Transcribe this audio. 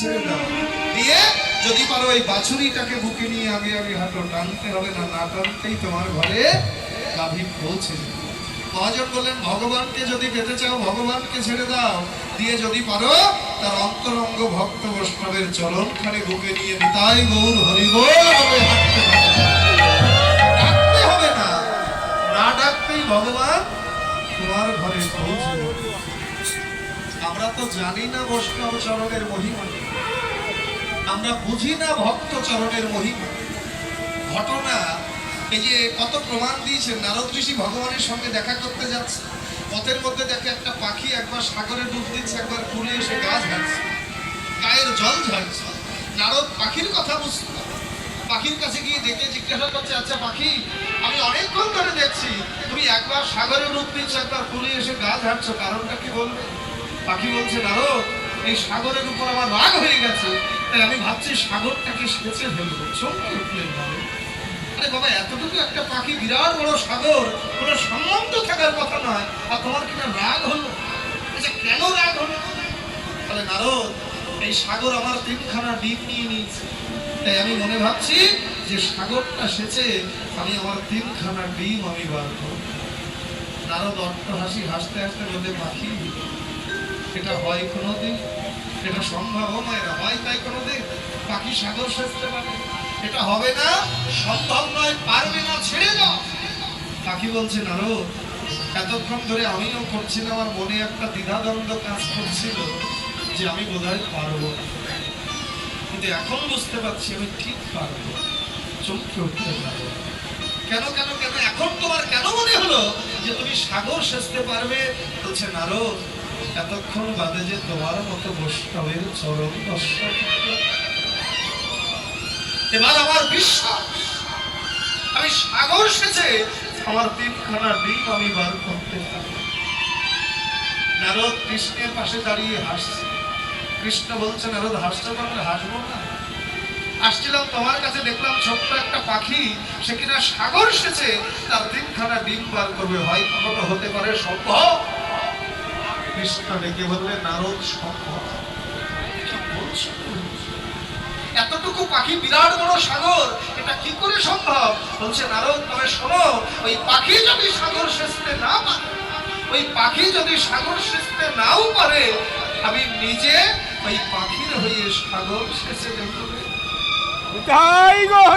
দিয়ে যদি পারো এই বাছুরিটাকে বুকে নিয়ে আগে আগে হাঁটো, টানতে হবে না, না টানতেই তোমার ঘরে গাভী পৌঁছে যাবে। মহাজন বললেন ভগবানকে যদি পেতে চাও ভগবানকে ছেড়ে দাও, দিয়ে যদি পারো তার অন্তরঙ্গ ভক্ত বৈষ্ণবের চরণখানে বুকে নিয়ে নিতাই গৌর হরিবল বলে হাঁটতে হবে। ডাকতে হবে না, না ডাকতেই ভগবান তোমার ঘরে পৌঁছে যাবে। আমরা তো জানি না বৈষ্ণব চরণের মহিমা, আমরা বুঝি না ভক্ত চরণের মহিমা। ঘটনা এই যে কত প্রমাণ দিয়েছেন। নারদ ঋষি ভগবানের সঙ্গে দেখা করতে যাচ্ছে, পথের মধ্যে দেখে একটা পাখি একবার সাগরে ডুব দিচ্ছে, একবার কুলে এসে গা ঝাড়ছে, গায়ের জল ঝাড়ছে। নারদ পাখির কথা বুঝতে, পাখির কাছে গিয়ে দেখে জিজ্ঞাসা করছে, আচ্ছা পাখি, আমি অনেকক্ষণ ধরে দেখছি তুমি একবার সাগরে ডুব দিচ্ছ, একবার কুলে এসে গা ঝাড়ছো, কারণটা কি বলবে? পাখি বলছে, নারদ, এই সাগরের উপর আমার রাগ হয়ে গেছে, তাই আমি ভাবছি সাগরটাকে সেচে ফেলবো। চমকে উঠলেন নারদ। আরে বাবা, এতটুকু একটা পাখি, বিরাট বড় সাগর, কোনো সম্বন্ধ থাকার কথা নয়, আর তোমার কিনা রাগ হলো? আচ্ছা কেন রাগ হলো? বলে, নারদ, এই সাগর আমার তিনখানা ডিম নিয়ে নিয়েছে, তাই আমি মনে ভাবছি যে সাগরটা সেচে আমি আমার তিনখানা ডিম আমি বার করব। নারদ অট্ট হাসি হাসতে হাসতে বলে, পাখি, এটা হয় কোনোদিন? এটা সম্ভব নয়, হয় তাই কোনোদিন? পাখি সাগর সেচতে পারে? এটা হবে না, সম্ভব নয়, পারবে না, ছেড়ে দাও। পাখি বলছে, নারদ, এতক্ষণ ধরে আমিও করছিলাম, আমার মনে একটা দ্বিধাদ্বন্দ্ব কাজ করছিল যে আমি বোধহয় পারবো না, কিন্তু এখন বুঝতে পারছি আমি ঠিক পারবো। চমকে উঠতে পারবো। কেন কেন কেন এখন তোমার কেন মনে হলো যে তুমি সাগর সেচতে পারবে? বলছে, নারদ, এতক্ষণ বাদে যে তোমার মতো বৈষ্ণবের চরণ দর্শন, এবার আমার বিশ্বাস আমি সাগর সেচে আমার তিনখানা ডিম আমি বার করতে পারি। নারদ কৃষ্ণের পাশে দাঁড়িয়ে হাসছে। কৃষ্ণ বলছে, নারদ, হাসতে পারলে হাসবো না? আসছিলাম তোমার কাছে, দেখলাম ছোট্ট একটা পাখি, সে কিনা সাগর সেচে তার তিনখানা ডিম বার করবে, হয় কখনো হতে পারে সম্ভব? কৃষ্ণ ডেকে বললে, নারদ, সম্ভব। কি বলছো? এতটুকু পাখি, বিরাট বড় সাগর, এটা কি করে সম্ভব? বলছে, নারদ, তবে শোনো, ওই পাখি যদি সাগর সেচতে না পারে, ওই পাখি যদি সাগর সেচতে নাও পারে, আমি নিজে ওই পাখির হয়ে সাগর সেচে দেব।